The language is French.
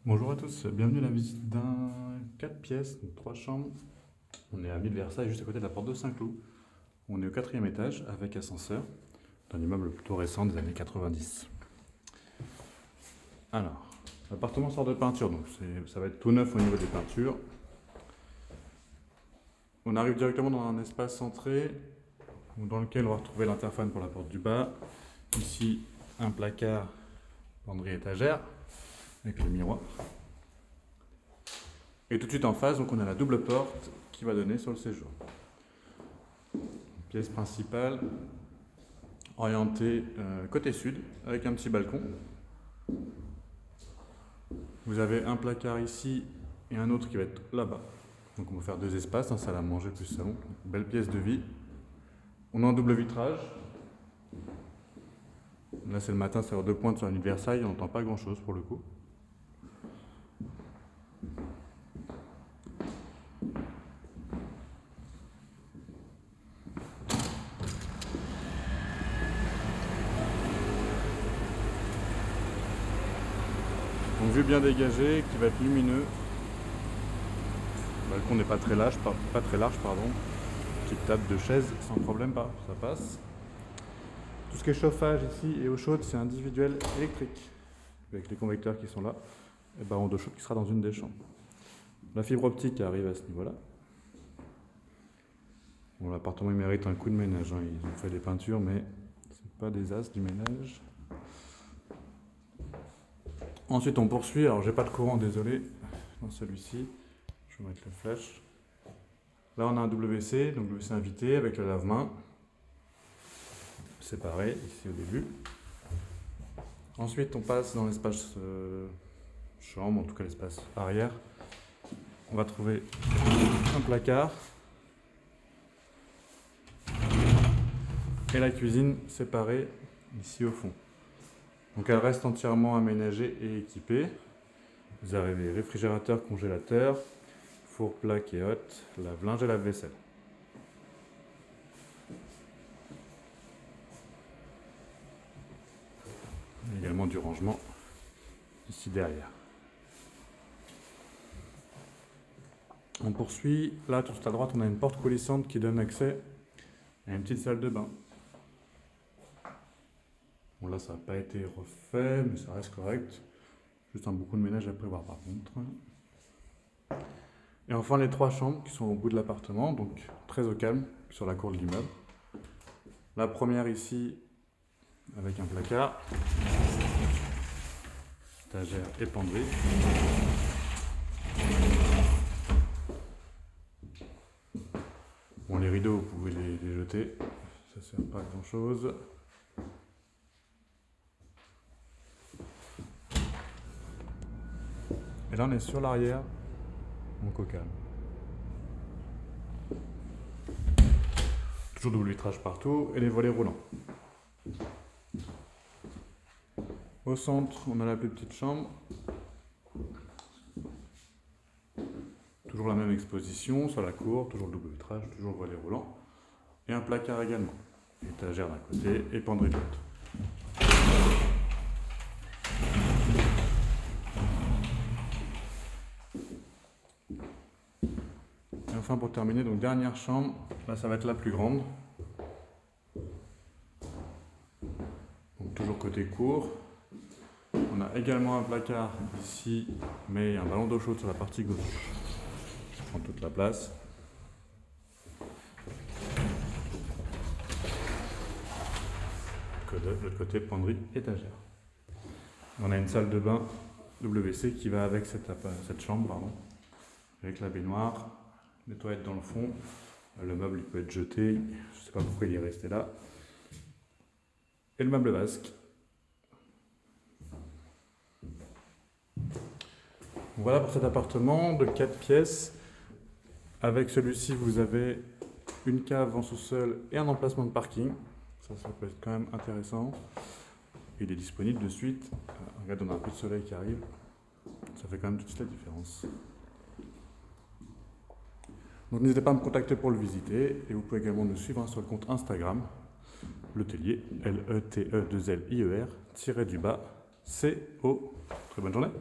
Bonjour à tous, bienvenue à la visite d'un 4 pièces, donc 3 chambres. On est à Mille Versailles, juste à côté de la porte de Saint-Cloud. On est au 4e étage avec ascenseur, d'un immeuble plutôt récent des années 90. Alors, l'appartement sort de peinture, donc ça va être tout neuf au niveau des peintures. On arrive directement dans un espace centré, dans lequel on va retrouver l'interphone pour la porte du bas. Ici, un placard, penderie étagère, avec le miroir. Et tout de suite en face, donc on a la double porte qui va donner sur le séjour. Pièce principale, orientée côté sud, avec un petit balcon. Vous avez un placard ici et un autre qui va être là-bas. Donc on va faire deux espaces, un salle à manger plus salon. Belle pièce de vie. On a un double vitrage. Là c'est le matin, c'est à 2 pointes sur la Mille Versailles, on n'entend pas grand chose pour le coup. Donc vue bien dégagée, qui va être lumineux. Le balcon n'est pas très large, pardon. Petite table de chaise, sans problème, ça passe. Tout ce qui est chauffage ici et eau chaude, c'est individuel électrique. Avec les convecteurs qui sont là, et baron d'eau chaude qui sera dans une des chambres. La fibre optique arrive à ce niveau-là. Bon, l'appartement il mérite un coup de ménage, hein. Ils ont fait des peintures, mais c'est pas des as du ménage. Ensuite on poursuit, alors j'ai pas de courant, désolé, dans celui-ci. Je vais mettre le flash. Là on a un WC, donc WC invité avec le lave-main. Séparé ici au début. Ensuite on passe dans l'espace chambre, en tout cas l'espace arrière. On va trouver un placard. Et la cuisine séparée ici au fond. Donc elle reste entièrement aménagée et équipée. Vous avez réfrigérateur, congélateur, four plat qui est haute, lave-linge et lave-vaisselle. Également du rangement ici derrière. On poursuit. Là, tout à droite, on a une porte coulissante qui donne accès à une petite salle de bain. Bon, là, ça n'a pas été refait, mais ça reste correct. Juste un beaucoup de ménage à prévoir par contre. Et enfin, les 3 chambres qui sont au bout de l'appartement, donc très au calme, sur la cour de l'immeuble. La première ici, avec un placard, étagère et penderie. Bon, les rideaux, vous pouvez les jeter, ça ne sert pas à grand chose. Et là on est sur l'arrière, donc au calme. Toujours double vitrage partout et les volets roulants. Au centre, on a la plus petite chambre. Toujours la même exposition sur la cour, toujours le double vitrage, toujours le volet roulant. Et un placard également. Étagère d'un côté et penderie de l'autre. Et enfin pour terminer, donc dernière chambre, là ça va être la plus grande. Donc toujours côté cour. On a également un placard ici, mais un ballon d'eau chaude sur la partie gauche. Ça prend toute la place. De l'autre côté, penderie étagère. On a une salle de bain WC qui va avec cette chambre, pardon, avec la baignoire, les toilettes dans le fond. Le meuble il peut être jeté, je ne sais pas pourquoi il est resté là. Et le meuble vasque. Voilà pour cet appartement de 4 pièces. Avec celui-ci, vous avez une cave en sous-sol et un emplacement de parking. Ça peut être quand même intéressant. Il est disponible de suite. Regarde, on a un peu de soleil qui arrive. Ça fait quand même toute la différence. Donc n'hésitez pas à me contacter pour le visiter. Et vous pouvez également nous suivre sur le compte Instagram, Letellier, LETE2LIER, _CO. Très bonne journée.